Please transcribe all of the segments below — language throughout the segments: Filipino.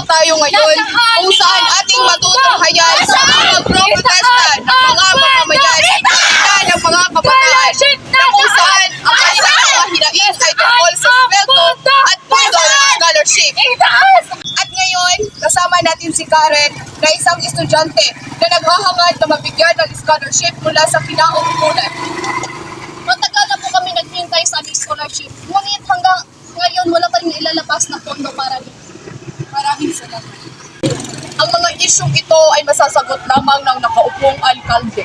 tayo ngayon kung saan ating matutunghayan sa mga pro-protesta ng mga mamamayan at ng mga kabataan na kung saan ang kanilang mga hinaing ay tungkol sa sweldo at pundo ng scholarship. At ngayon, kasama natin si Karen na isang estudyante na naghahangad na mabigyan ng scholarship mula sa kinauukulan. Matagal na po kami naghintay sa aming scholarship, ngunit hanggang ngayon wala pa rin ilalabas na pondo para dito. Maraming salamat. Ang mga isyong ito ay masasagot lamang ng nakaupong alkalde.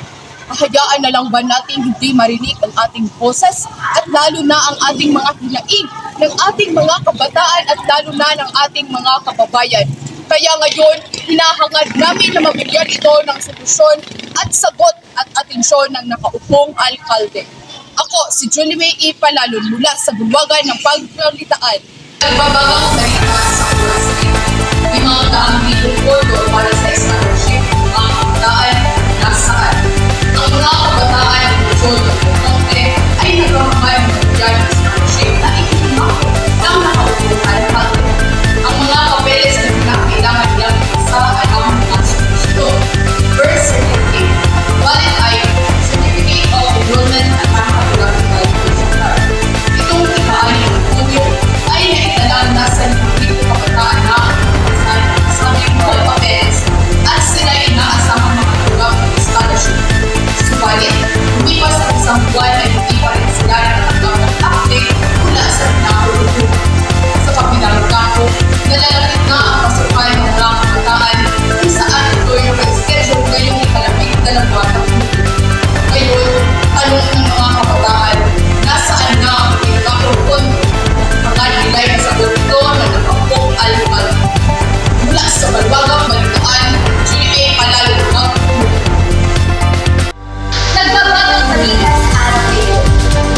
Hayaan na lang ba nating hindi marinig ang ating boses at lalo na ang ating mga hilaing ng ating mga kabataan at lalo na ng ating mga kababayan. Kaya ngayon, hinahangad namin na mabigyan ito ng solusyon at sagot at atensyon ng nakaupong alkalde. Ako, si Julie May E. Palalon mula sa bulwagan ng Pagkalitaan. Nagbabagang salita sa oras na ito. May mga daang milyon pondo para sa scholarship. Ang kabataan nasaan? Ang mga kabataan ng Jodo Monte ay nagmamahal ng bigyan ng scholarship na ikinimako ng nakaupong alkalde. Ang mga papeles na pinakailangan nilang isa ay ang mga solusyo. Birth certificate, wallet ID, certificate of enrollment at nakakapagawin qualification card. Itong ikaan ng studio ay naitalang nasa libreng kabataan na sa aming mga papeles at sila ay inaasahang makatanggap ng scholarship. Subalit, hindi pa sa isang buwan ay hindi pa rin sila nakatanggap ng update mula sa pinakauukulan. Sa kabilang kampo, nalalapit na ang pasukan ng mga kabataan kung saan ito'y naka-schedule ngayong ikalabing-dalawa ng Hulyo. Ngayon, tanong ng mga kabataan, nasaan na ang pinakauukulan? Mga nilay na sagot ito na nakapong alkalde. Mula sa Balwagang Balitaan, Julie A. Palalon ng Nagbabagang balita sa araw ngayon.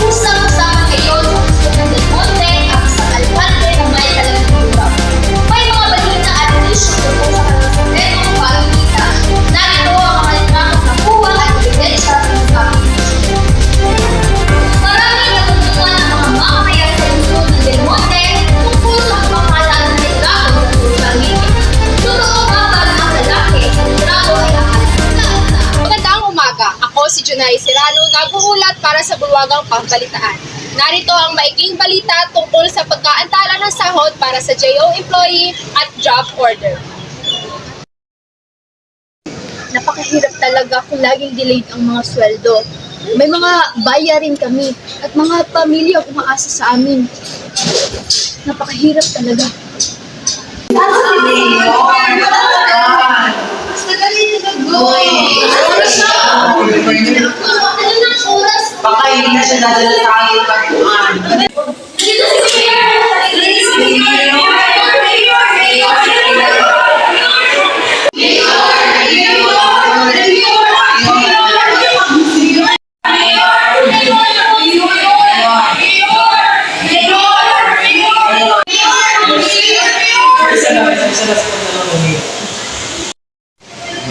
Usang-usama kayo sa Hospital del Monte at sa alkalde ng may kalagulong. May mga balita at isyu tungkol sa kanilang pamilya. Narito ang mga limang nakuha at ebidensya ng pamilya. Maraming natutunan ang mga mamamayan sa lungsod ng Del Monte tungkol sa pamamalaan ng litrato sa social media. Totoo ba ang lalaki sa litrato ay nakalimutan? Magandang umaga. Ako si Junay Serrano, nag-uulat para sa Bulwagang Pambalitaan. Narito ang maikling balita tungkol sa pagkaantala ng sahod para sa JO employee at job order. Napakahirap talaga kung laging delayed ang mga sweldo. May mga bayarin kami at mga pamilya umaasa sa amin. Napakahirap talaga. Baka hindi na siya dadala sa aking pagkuhan.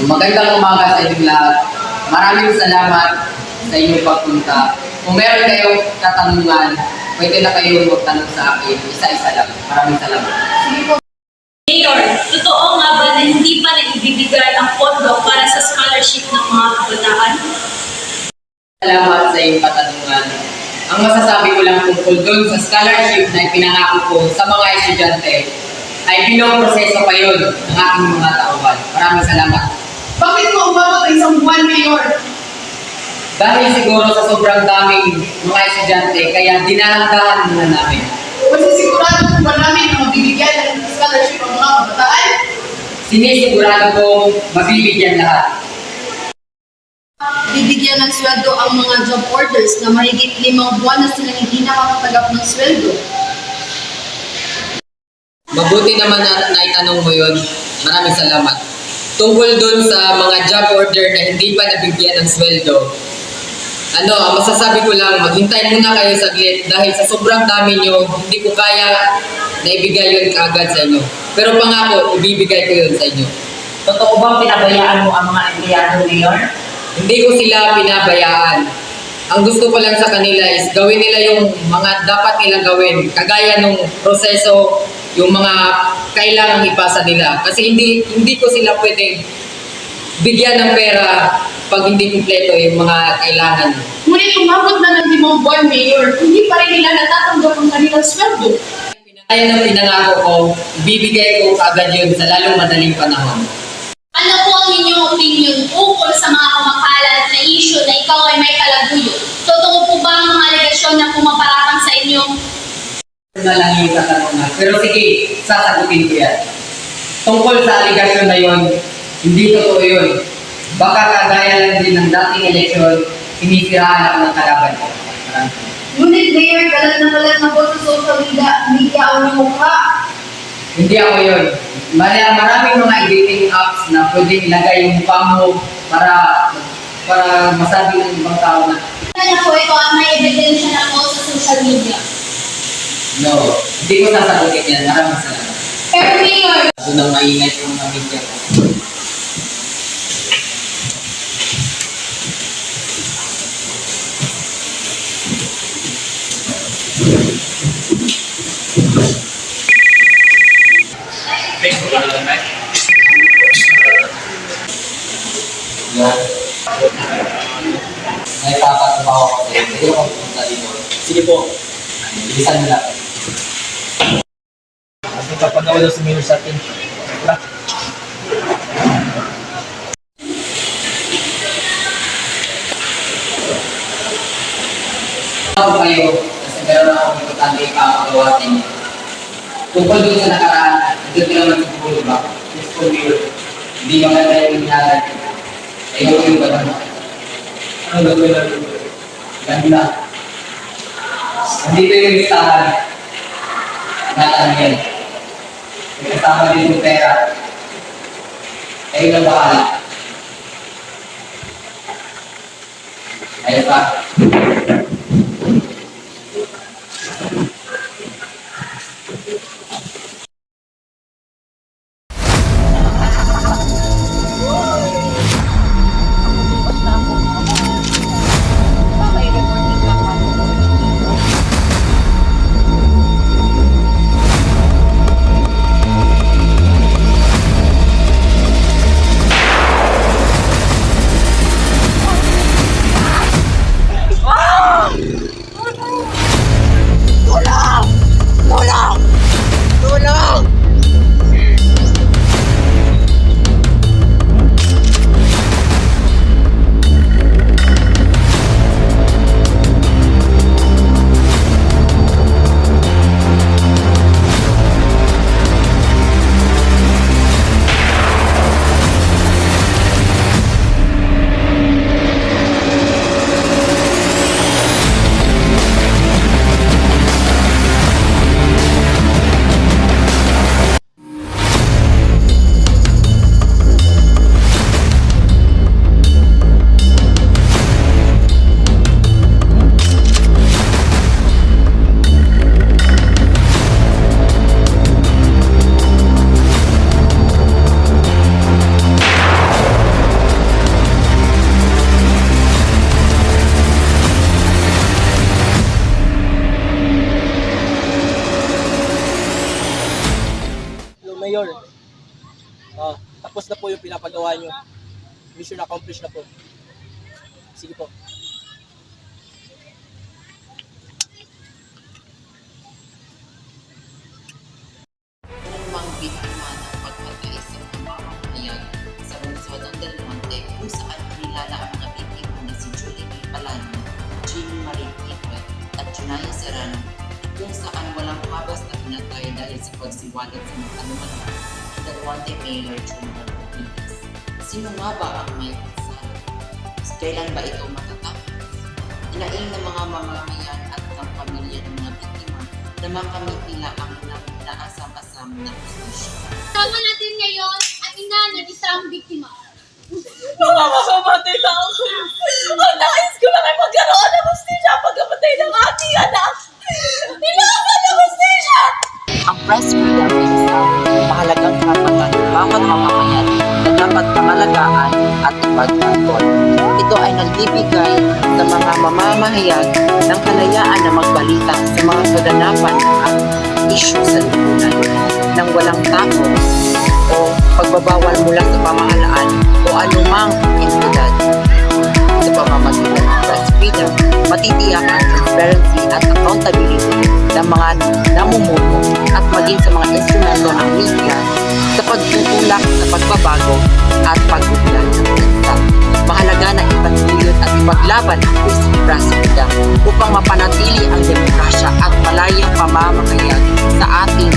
Magandang umaga sa inyong lahat. Maraming salamat sa inyong pagpunta. Kung meron kayong katanungan, pwede na kayong magtanong sa akin. Isa-isa lang. Maraming salamat. Mayor, totoo nga ba na hindi pa naibibigay ang pondo para sa scholarship ng mga kabataan? Salamat sa iyong katanungan. Ang masasabi ko lang tungkol doon sa scholarship na ipinangako ko sa mga estudyante ay pinoproseso pa yun ng aking mga tauhan. Maraming salamat. Bakit mo umabot ang isang buwan, Mayor? Dahil siguro sa sobrang daming mga estudyante, kaya dinalandahan muna namin. Masisigurado po ba namin na mabibigyan ng scholarship ang mga kabataan? Sinisigurado kong mabibigyan lahat. Bibigyan ng sweldo ang mga job orders na mahigit 5 buwan na silang hindi nakakatanggap ng sweldo. Mabuti naman na naitanong mo yun. Maraming salamat. Tungkol dun sa mga job order na hindi pa nabigyan ng sweldo, ang masasabi ko lang, maghintay muna kayo saglit dahil sa sobrang dami nyo, hindi ko kaya na ibigay yun kaagad sa inyo. Pero pangako, ibibigay ko yun sa inyo. Totoo bang pinabayaan mo ang mga empleyado, Mayor? Hindi ko sila pinabayaan. Ang gusto ko lang sa kanila is gawin nila yung mga dapat nilang gawin. Kagaya nung proseso yung mga kailangang ipasa nila. Kasi hindi ko sila pwedeng bigyan ng pera pag hindi kumpleto yung mga kailangan. Ngunit umabot na ng 5 buwan, Mayor, hindi pa rin nila natatanggap ang kanilang sweldo. Kaya ng pinangako ko, bibigay ko agad yun sa lalong madaling panahon. Ano po ang inyong opinion ukol sa mga kumakalat na issue na ikaw ay may kalaguyo? Totoo po ba ang mga alegasyon na pumaparatang sa inyong Na lang yung katanungan. Pero sige, sasagutin ko yan. Tungkol sa aligasyon na yun, hindi totoo yun. Baka kagaya lang din ng dating eleksyon, sinisiraan ako ng kalaban ko. Ngunit Mayor, kalat na po sa social media ang inyong mukha. Hindi ako yun. Maraming mga editing apps na pwedeng ilagay yung mukha mo para masabi ng ibang tao na Ano po ito at may ebidensya na po sa social media. no, hindi ko sasagutin yan. Maraming salamat. Pero Mayor, Doon ang maingay yung mga media ko. Yan. May papatrabaho ako sa'yo. Hindi ko pupunta dito. Sige po. Bilisan mo lang. At magpapagawa daw si Mayor sa atin. Tara. Ako kayo, kasi meron ako importante ipapagawa sa inyo. Tungkol doon sa nakaraan, ito naman siguro ba? Yes po, Mayor. Hindi maganda yung nangyari. Ayaw ko yung gano'n. Ano gagawin natin? Ganda. Nandito yung listahan. Natanggil. May kasama din yung pera. Kayo na bahala. Ayaw pa. Hello, Mayor. Tapos na po yung pinapagawa nyo. Mission accomplished na po. Sige po. Anumang biktima ng pagpatay sa mga mamamayan sa lungsod ng Del Monte kung saan kilala ang mga biktima na si Julie May Palano, Jean Marie Quintet at Junaya Serrano kung saan walang mabas na pinatay dahil sa pagsiwalat sa mga anomalya ng Del Monte Mayor Junior Rodriguez. Sino nga ba ang may kasalanan? Kailan ba ito matatapos? Inaing ng mga mamamayan at ng pamilya ng mga biktima na makamit nila ang naasam-asam na posisyon. tama natin ngayon ang ina ng isang biktima. Makakamatay na ako. Ang nais ko lang ay magkaroon ng hustisya pagkamatay ng aking anak. Kailangan ng hustisya! Ang press freedom ay isang mahalagang karapatan ng bawat mamamayan na dapat pangalagaan at ipagtanggol. Ito ay nagbibigay sa mga mamamayan ng kalayaan na magbalita sa mga kaganapan at isyu sa lipunan. ng walang tako o pagbabawal mula sa pamahalaan o anumang entidad. Sa pamamagitan ng press freedom, matitiyak ang transparency at accountability ng mga namumuno at maging sa mga instrumento ng media sa pagtutulak sa pagbabago at pag-ugnay ng bansa. Mahalaga na ipatuyot at ipaglaban ang press freedom upang mapanatili ang demokrasya at malayang pamamakayag sa ating